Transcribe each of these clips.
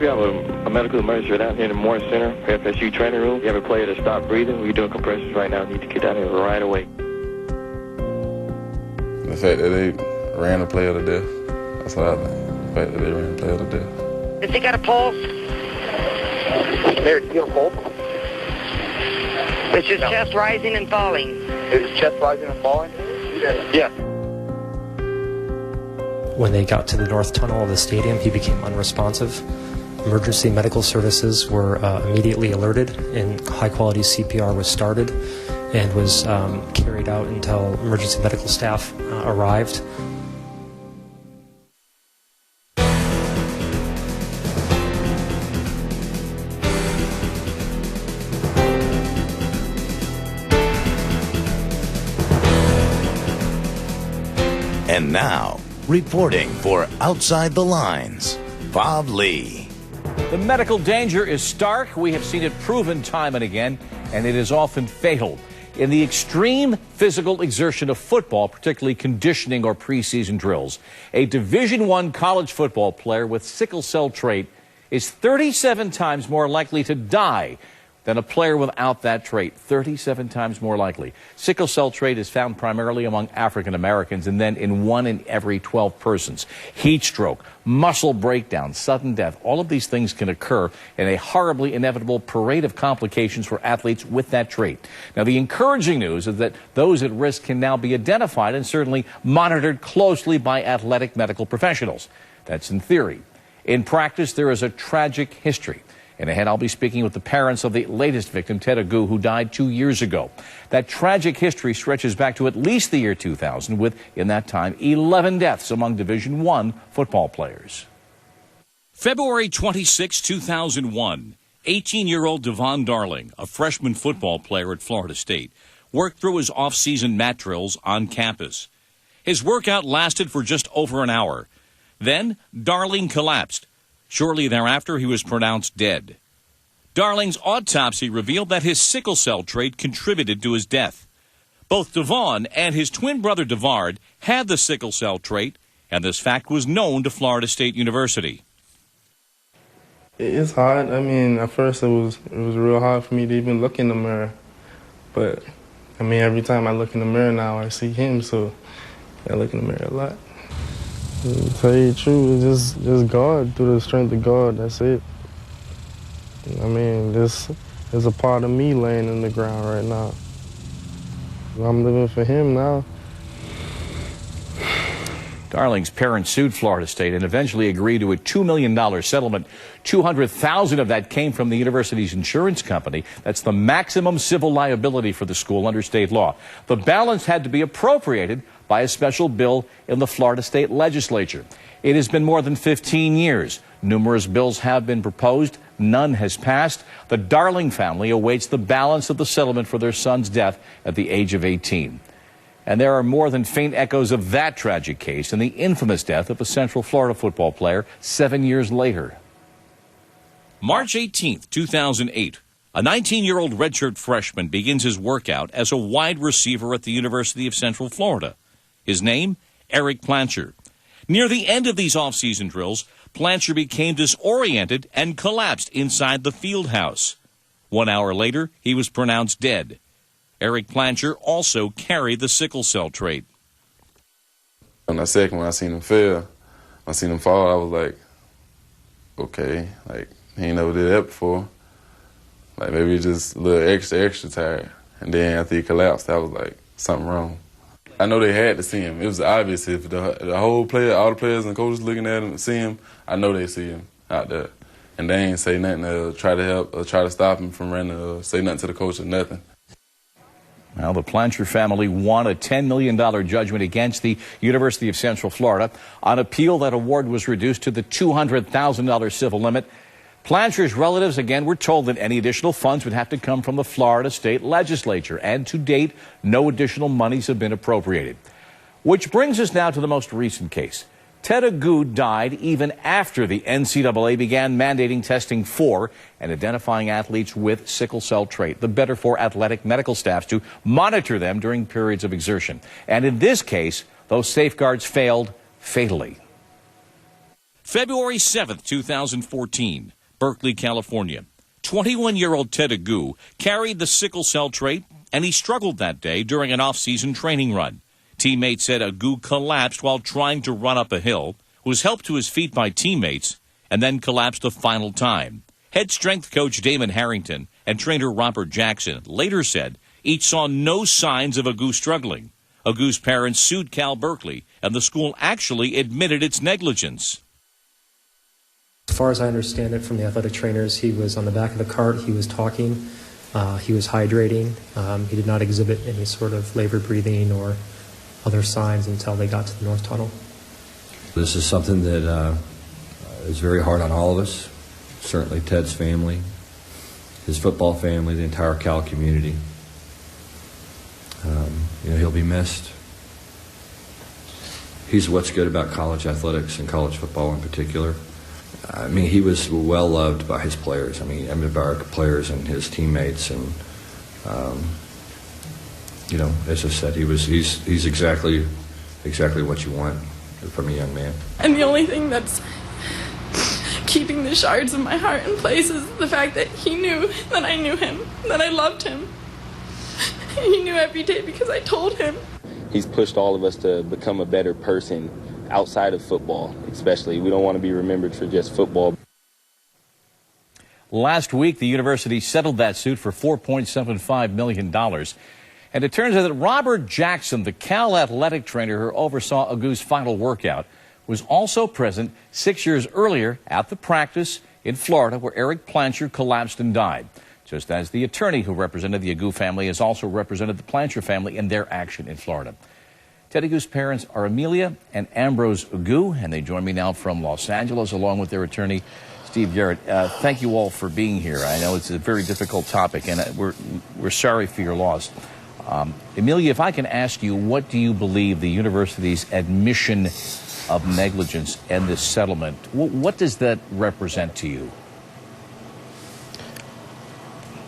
We have a medical emergency down here in the Morris Center, FSU training room. We have a player that stopped breathing. We're doing compressions right now. We need to get down here right away. The fact that they ran the player to death. That's what I think. The fact that they ran the player to death. Has he got a pulse? There's still pulse. Is his chest rising and falling? Is his chest rising and falling? Yeah. When they got to the north tunnel of the stadium, he became unresponsive. Emergency medical services were immediately alerted, and high-quality CPR was started and was carried out until emergency medical staff arrived. And now, reporting for Outside the Lines, Bob Lee. The medical danger is stark. We have seen it proven time and again, and it is often fatal. In the extreme physical exertion of football, particularly conditioning or preseason drills, a Division I college football player with sickle cell trait is 37 times more likely to die than a player without that trait. 37 times more likely. Sickle cell trait is found primarily among African Americans and then in 1 in every 12 persons. Heat stroke, muscle breakdown, sudden death, all of these things can occur in a horribly inevitable parade of complications for athletes with that trait. Now, the encouraging news is that those at risk can now be identified and certainly monitored closely by athletic medical professionals. That's in theory. In practice, there is a tragic history. And ahead, I'll be speaking with the parents of the latest victim, Ted Agu, who died 2 years ago. That tragic history stretches back to at least the year 2000, with, in that time, 11 deaths among Division I football players. February 26, 2001, 18-year-old Devon Darling, a freshman football player at Florida State, worked through his off-season mat drills on campus. His workout lasted for just over an hour. Then, Darling collapsed. Shortly thereafter, he was pronounced dead. Darling's autopsy revealed that his sickle cell trait contributed to his death. Both Devon and his twin brother Devard had the sickle cell trait, and this fact was known to Florida State University. It's hard. I mean, at first it was real hard for me to even look in the mirror. But, I mean, every time I look in the mirror now, I see him, so I look in the mirror a lot. To tell you the truth, it's just God, through the strength of God, that's it. I mean, this is a part of me laying in the ground right now. I'm living for him now. Darling's parents sued Florida State and eventually agreed to a $2 million settlement. $200,000 of that came from the university's insurance company. That's the maximum civil liability for the school under state law. The balance had to be appropriated by a special bill in the Florida State legislature. It has been more than 15 years. Numerous bills have been proposed. None has passed. The Darling family awaits the balance of the settlement for their son's death at the age of 18. And there are more than faint echoes of that tragic case and the infamous death of a Central Florida football player 7 years later. March 18, 2008, a 19-year-old redshirt freshman begins his workout as a wide receiver at the University of Central Florida. His name, Eric Plancher. Near the end of these off-season drills, Plancher became disoriented and collapsed inside the field house. 1 hour later, he was pronounced dead. Eric Plancher also carried the sickle cell trait. On that second, when I seen him fall, I was like, okay, like, he ain't never did that before. Like, maybe just a little extra tired. And then after he collapsed, I was like, something wrong. I know they had to see him. It was obvious if the whole player, all the players and coaches looking at him, see him, I know they see him out there. And they ain't say nothing to try to help or try to stop him from running or say nothing to the coach or nothing. Well, the Plancher family won a $10 million judgment against the University of Central Florida. On appeal, that award was reduced to the $200,000 civil limit. Plancher's relatives, again, were told that any additional funds would have to come from the Florida State Legislature, and to date, no additional monies have been appropriated. Which brings us now to the most recent case. Ted Agu died even after the NCAA began mandating testing for and identifying athletes with sickle cell trait, the better for athletic medical staffs to monitor them during periods of exertion. And in this case, those safeguards failed fatally. February 7th, 2014, Berkeley, California. 21-year-old Ted Agu carried the sickle cell trait, and he struggled that day during an off-season training run. Teammates said Agu collapsed while trying to run up a hill, was helped to his feet by teammates, and then collapsed a final time. Head strength coach Damon Harrington and trainer Robert Jackson later said each saw no signs of Agu struggling. Agu's parents sued Cal Berkeley, and the school actually admitted its negligence. As far as I understand it from the athletic trainers, he was on the back of the cart, he was talking, he was hydrating, he did not exhibit any sort of labored breathing or other signs until they got to the North Tunnel. This is something that is very hard on all of us, certainly Ted's family, his football family, the entire Cal community. He'll be missed. He's what's good about college athletics and college football in particular. I mean, he was well loved by his players. I mean, by our players and his teammates, and as I said, he's exactly what you want from a young man. And the only thing that's keeping the shards of my heart in place is the fact that he knew that I knew him, that I loved him. He knew every day because I told him. He's pushed all of us to become a better person outside of football, especially. We don't want to be remembered for just football. Last week, the university settled that suit for $4.75 million. And it turns out that Robert Jackson, the Cal athletic trainer who oversaw Agu's final workout, was also present 6 years earlier at the practice in Florida where Eric Plancher collapsed and died. Just as the attorney who represented the Agu family has also represented the Plancher family in their action in Florida. Ted Agu's parents are Amelia and Ambrose Agu, and they join me now from Los Angeles along with their attorney, Steve Garrett. Thank you all for being here. I know it's a very difficult topic, and we're sorry for your loss. Amelia, if I can ask you, what do you believe the university's admission of negligence and this settlement, what does that represent to you?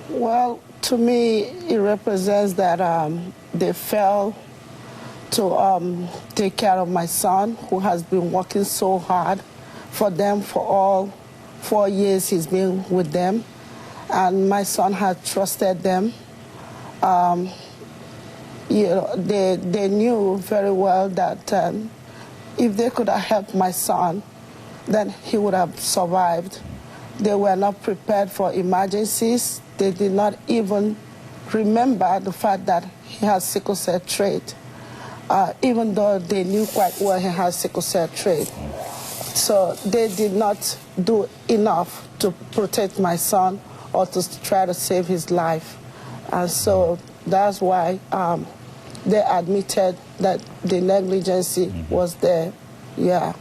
Well, to me, it represents that they failed to take care of my son, who has been working so hard for them for all 4 years he's been with them. And my son had trusted them. They knew very well that if they could have helped my son, then he would have survived. They were not prepared for emergencies. They did not even remember the fact that he has sickle cell trait, even though they knew quite well he has sickle cell trait. So they did not do enough to protect my son or to try to save his life. And so that's why they admitted that the negligence was there. Yeah.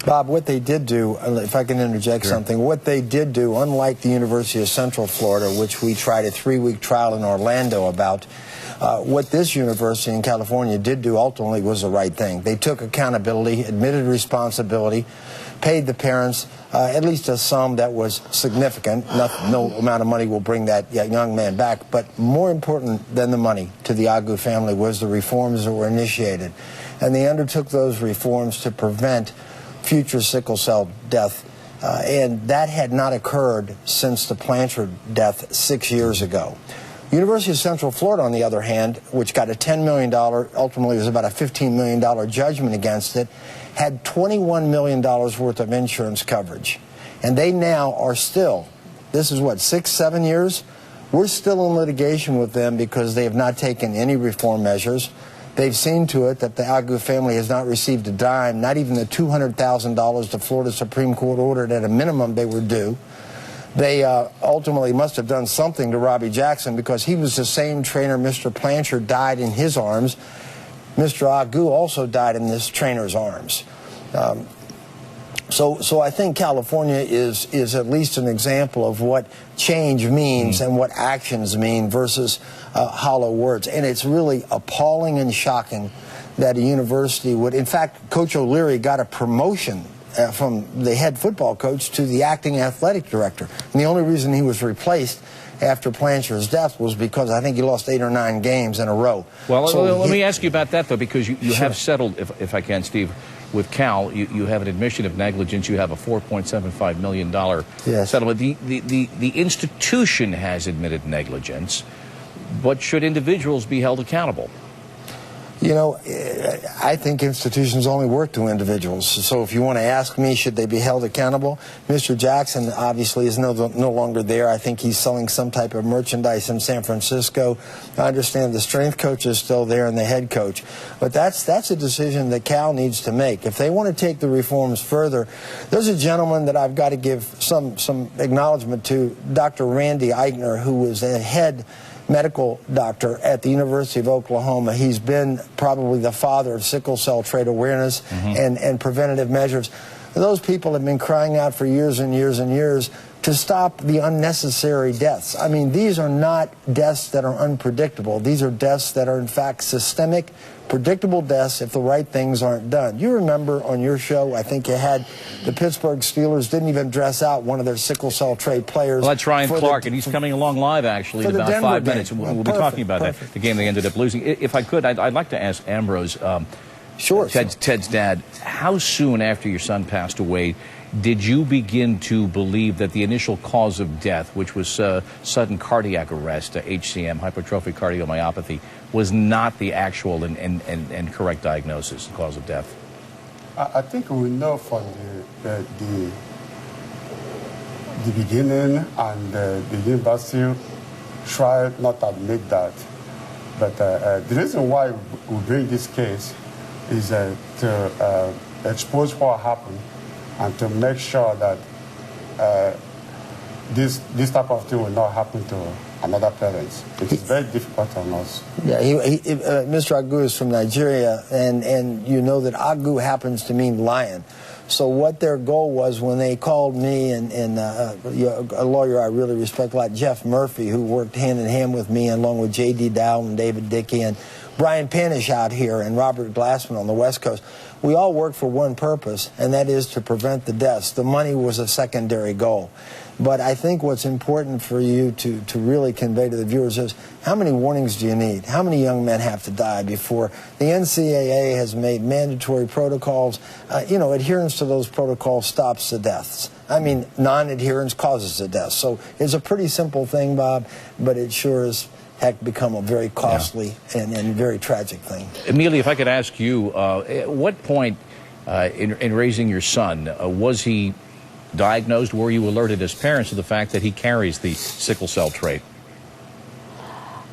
Bob, what they did do, if I can interject something, what they did do, unlike the University of Central Florida, which we tried a 3-week trial in Orlando about, what this university in California did do ultimately was the right thing. They took accountability, admitted responsibility, paid the parents at least a sum that was significant. No amount of money will bring that young man back, but more important than the money to the Agu family was the reforms that were initiated. And they undertook those reforms to prevent future sickle cell death, and that had not occurred since the Plancher death 6 years ago. University of Central Florida, on the other hand, which got a $10 million, ultimately it was about a $15 million judgment against it, had $21 million worth of insurance coverage. And they now are still, this is what, 6, 7 years? We're still in litigation with them because they have not taken any reform measures. They've seen to it that the Agu family has not received a dime, not even the $200,000 the Florida Supreme Court ordered at a minimum they were due. They ultimately must have done something to Robbie Jackson because he was the same trainer Mr. Plancher died in his arms. Mr. Agu also died in this trainer's arms. So I think California is at least an example of what change means and what actions mean versus hollow words. And it's really appalling and shocking that a university would. In fact, Coach O'Leary got a promotion from the head football coach to the acting athletic director. And the only reason he was replaced after Plancher's death was because I think he lost 8 or 9 games in a row. Well, so let me ask you about that, though, because you have settled, if I can, Steve, with Cal, you have an admission of negligence. You have a $4.75 million settlement. The institution has admitted negligence, but should individuals be held accountable? You know, I think institutions only work to individuals. So if you want to ask me, should they be held accountable? Mr. Jackson obviously is no longer there. I think he's selling some type of merchandise in San Francisco. I understand the strength coach is still there and the head coach. But that's a decision that Cal needs to make. If they want to take the reforms further, there's a gentleman that I've got to give some acknowledgement to, Dr. Randy Eichner, who was the head medical doctor at the University of Oklahoma. He's been probably the father of sickle cell trait awareness and preventative measures. Those people have been crying out for years and years and years to stop the unnecessary deaths. I mean, these are not deaths that are unpredictable. These are deaths that are, in fact, systemic, predictable deaths if the right things aren't done. You remember on your show, I think you had the Pittsburgh Steelers didn't even dress out one of their sickle cell trait players. Well, that's Ryan Clark, and he's coming along live, actually, in about 5 minutes. And we'll be talking about that, the game they ended up losing. If I could, I'd like to ask Ambrose, Ted's dad, how soon after your son passed away did you begin to believe that the initial cause of death, which was sudden cardiac arrest, HCM, hypertrophic cardiomyopathy, was not the actual and correct diagnosis, the cause of death? I think we know from the beginning, and the university tried not to admit that. But the reason why we bring this case is to expose what happened and to make sure that this type of thing will not happen to another parent. It is very difficult on us. Yeah, Mr. Agu is from Nigeria, and you know that Agu happens to mean lion. So what their goal was when they called me and a lawyer I really respect a lot, Jeff Murphy, who worked hand in hand with me along with J.D. Dowell and David Dickey and Brian Panish out here and Robert Glassman on the West Coast. We all work for one purpose, and that is to prevent the deaths. The money was a secondary goal. But I think what's important for you to really convey to the viewers is how many warnings do you need? How many young men have to die before the NCAA has made mandatory protocols? Adherence to those protocols stops the deaths. I mean, non-adherence causes the deaths. So it's a pretty simple thing, Bob, but it sure is heck become a very costly and very tragic thing. Amelia, if I could ask you, at what point in raising your son, was he diagnosed? Were you alerted as parents to the fact that he carries the sickle cell trait?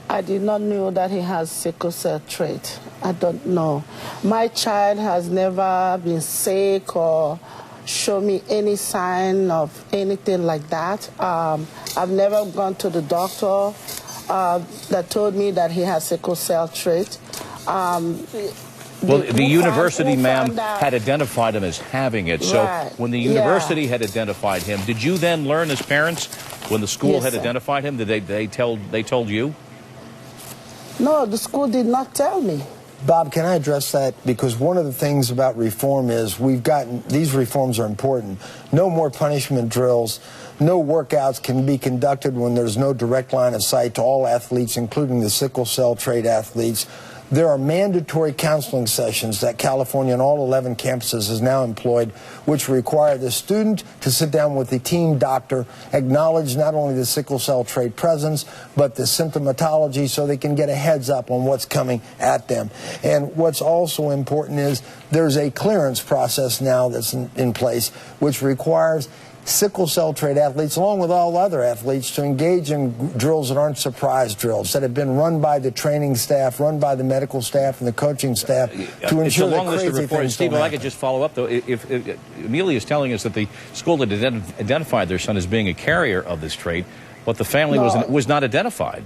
I did not know that he has sickle cell trait. I don't know. My child has never been sick or shown me any sign of anything like that. I've never gone to the doctor that told me that he has sickle cell trait. Well, the university, ma'am, had identified him as having it. So when the university had identified him, did you then learn as parents, when the school had identified him, did they told you? No, the school did not tell me. Bob, can I address that? Because one of the things about reform is these reforms are important. No more punishment drills. No workouts can be conducted when there's no direct line of sight to all athletes, including the sickle cell trait athletes. There are mandatory counseling sessions that California and all 11 campuses has now employed, which require the student to sit down with the team doctor, acknowledge not only the sickle cell trait presence, but the symptomatology so they can get a heads up on what's coming at them. And what's also important is there's a clearance process now that's in place, which requires sickle cell trait athletes, along with all other athletes, to engage in drills that aren't surprise drills, that have been run by the training staff, run by the medical staff and the coaching staff to ensure that crazy things Steve, don't if I could just follow up, though, if Amelia is telling us that the school had identified their son as being a carrier of this trait, but the family was not identified.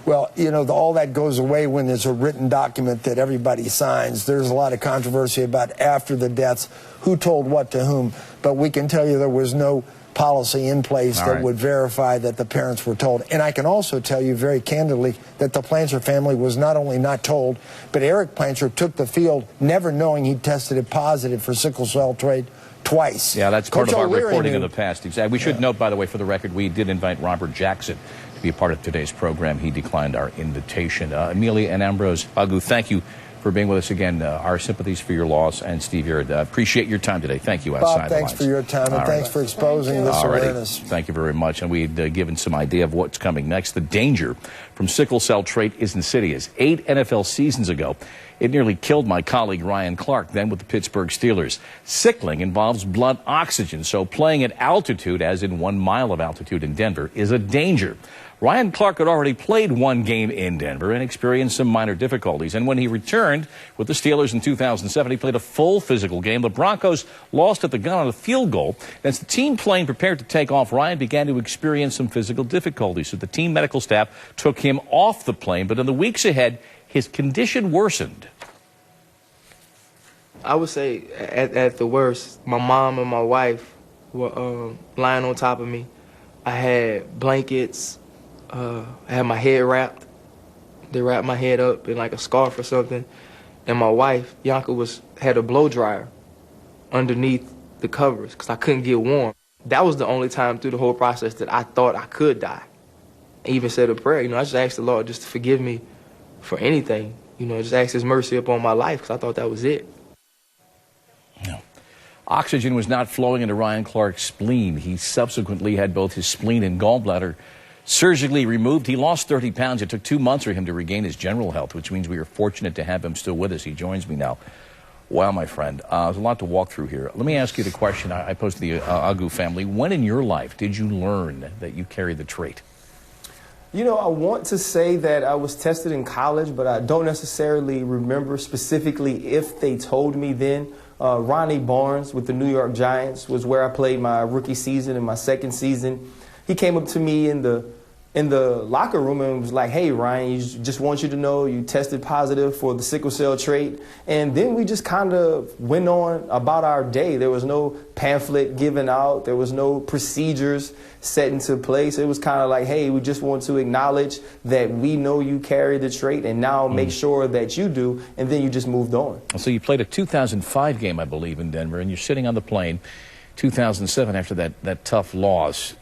Well, all that goes away when there's a written document that everybody signs. There's a lot of controversy about after the deaths, who told what to whom. But we can tell you there was no policy in place that would verify that the parents were told. And I can also tell you very candidly that the Plancher family was not only not told, but Eric Plancher took the field never knowing he tested positive for sickle cell trait twice. Yeah, that's part of our reporting in the past. Exactly. We should note, by the way, for the record, we did invite Robert Jackson to be a part of today's program. He declined our invitation. Amelia and Ambrose Agu, thank you for for being with us again. Our sympathies for your loss, and Steve Yard. Appreciate your time today. Thank you, Outside Bob, the thanks Lines. for your time, and thanks for exposing this awareness. Thank you very much. And we'd given some idea of what's coming next. The danger from sickle cell trait is insidious. 8 NFL seasons ago, it nearly killed my colleague Ryan Clark, then with the Pittsburgh Steelers. Sickling involves blood oxygen, so playing at altitude, as in 1 mile of altitude in Denver, is a danger. Ryan Clark had already played 1 game in Denver and experienced some minor difficulties. And when he returned with the Steelers in 2007, he played a full physical game. The Broncos lost at the gun on a field goal. As the team plane prepared to take off, Ryan began to experience some physical difficulties. So the team medical staff took him off the plane. But in the weeks ahead, his condition worsened. I would say at the worst, my mom and my wife were lying on top of me. I had blankets. I had my head wrapped. They wrapped my head up in like a scarf or something. And my wife, Yanka, had a blow dryer underneath the covers because I couldn't get warm. That was the only time through the whole process that I thought I could die. I even said a prayer. I just asked the Lord just to forgive me for anything. Just ask His mercy upon my life because I thought that was it. No. Oxygen was not flowing into Ryan Clark's spleen. He subsequently had both his spleen and gallbladder surgically removed. He lost 30 pounds. It took 2 months for him to regain his general health, which means we are fortunate to have him still with us. He joins me now. Wow, my friend. There's a lot to walk through here. Let me ask you the question I posed to the Agu family. When in your life did you learn that you carry the trait? I want to say that I was tested in college, but I don't necessarily remember specifically if they told me then. Ronnie Barnes with the New York Giants was where I played my rookie season and my second season. He came up to me in the locker room and was like, "Hey, Ryan, just want you to know you tested positive for the sickle cell trait." And then we just kind of went on about our day. There was no pamphlet given out. There was no procedures set into place. It was kind of like, "Hey, we just want to acknowledge that we know you carry the trait and now make sure that you do." And then you just moved on. So you played a 2005 game, I believe, in Denver, and you're sitting on the plane 2007 after that tough loss.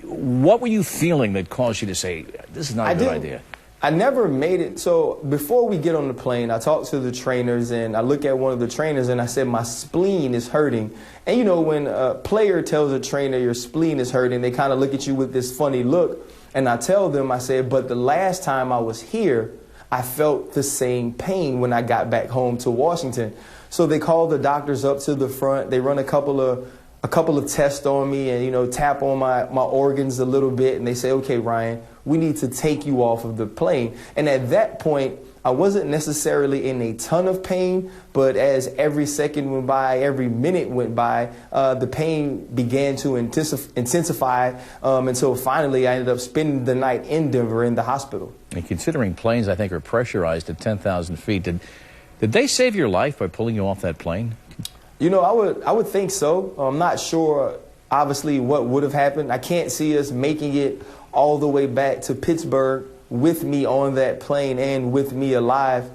What were you feeling that caused you to say, this is not a good idea? I never made it. So before we get on the plane, I talked to the trainers, and I look at one of the trainers, and I said, my spleen is hurting. And, when a player tells a trainer your spleen is hurting, they kind of look at you with this funny look. And I tell them, I said, but the last time I was here, I felt the same pain when I got back home to Washington. So they call the doctors up to the front. They run a couple of tests on me and, tap on my organs a little bit. And they say, "Okay, Ryan, we need to take you off of the plane." And at that point, I wasn't necessarily in a ton of pain, but as every second went by, every minute went by, the pain began to intensify until finally I ended up spending the night in Denver in the hospital. And considering planes, I think, are pressurized at 10,000 feet, did they save your life by pulling you off that plane? I would think so. I'm not sure, obviously, what would have happened. I can't see us making it all the way back to Pittsburgh with me on that plane and with me alive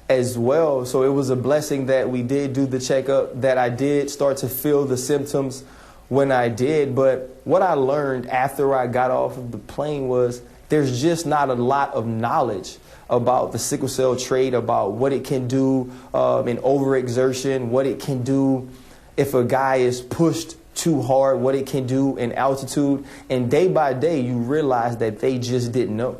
as well. So it was a blessing that we did do the checkup, that I did start to feel the symptoms when I did. But what I learned after I got off of the plane was there's just not a lot of knowledge about the sickle cell trait, about what it can do in overexertion, what it can do if a guy is pushed too hard, what it can do in altitude. And day by day, you realize that they just didn't know.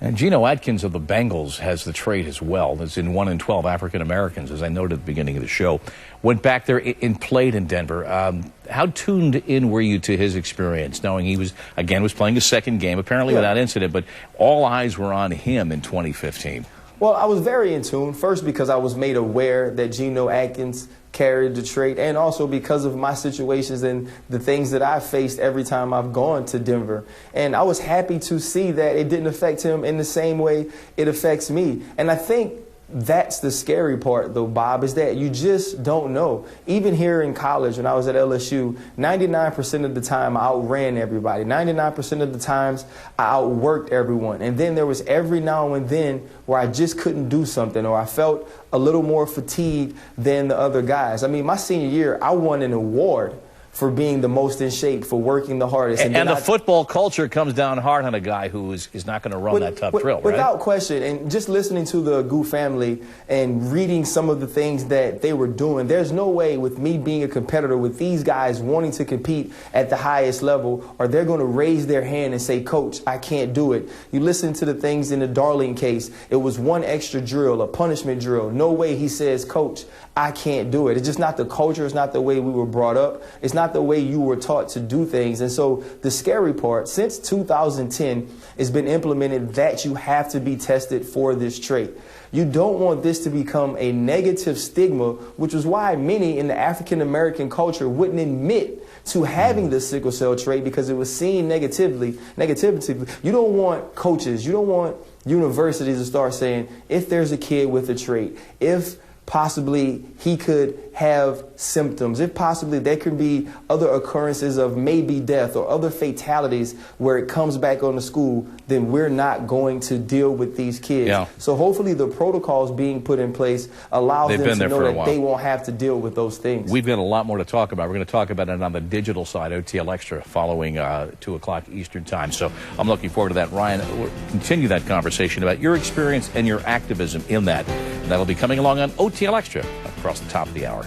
And Geno Atkins of the Bengals has the trait as well. That's in 1 in 12 African Americans, as I noted at the beginning of the show. Went back there and played in Denver. How tuned in were you to his experience, knowing he was playing his second game, apparently without incident, but all eyes were on him in 2015? Well, I was very in tune, first because I was made aware that Geno Atkins carried the trait, and also because of my situations and the things that I've faced every time I've gone to Denver. And I was happy to see that it didn't affect him in the same way it affects me. And I think that's the scary part, though, Bob, is that you just don't know. Even here in college, when I was at LSU, 99% of the time I outran everybody. 99% of the times I outworked everyone. And then there was every now and then where I just couldn't do something, or I felt a little more fatigued than the other guys. I mean, my senior year, I won an award for being the most in shape, for working the hardest. And the football culture comes down hard on a guy who is not going to run that tough drill, right? Without question. And just listening to the Goo family and reading some of the things that they were doing, there's no way with me being a competitor, with these guys wanting to compete at the highest level, or they're going to raise their hand and say, Coach, I can't do it. You listen to the things in the Darling case. It was one extra drill, a punishment drill. No way he says, Coach, I can't do it. It's just not the culture. It's not the way we were brought up. It's not the way you were taught to do things. And so the scary part, since 2010, it's been implemented that you have to be tested for this trait. You don't want this to become a negative stigma, which is why many in the African-American culture wouldn't admit to having the sickle cell trait, because it was seen negatively. You don't want coaches, you don't want universities to start saying, if there's a kid with a trait, if possibly he could have symptoms, if possibly there could be other occurrences of maybe death or other fatalities where it comes back on the school, then we're not going to deal with these kids. Yeah. So hopefully the protocols being put in place allow them to know that they won't have to deal with those things. We've got a lot more to talk about. We're going to talk about it on the digital side, OTL Extra, following 2 o'clock Eastern time. So I'm looking forward to that. Ryan, we'll continue that conversation about your experience and your activism in that. That'll be coming along on OTL Extra across the top of the hour.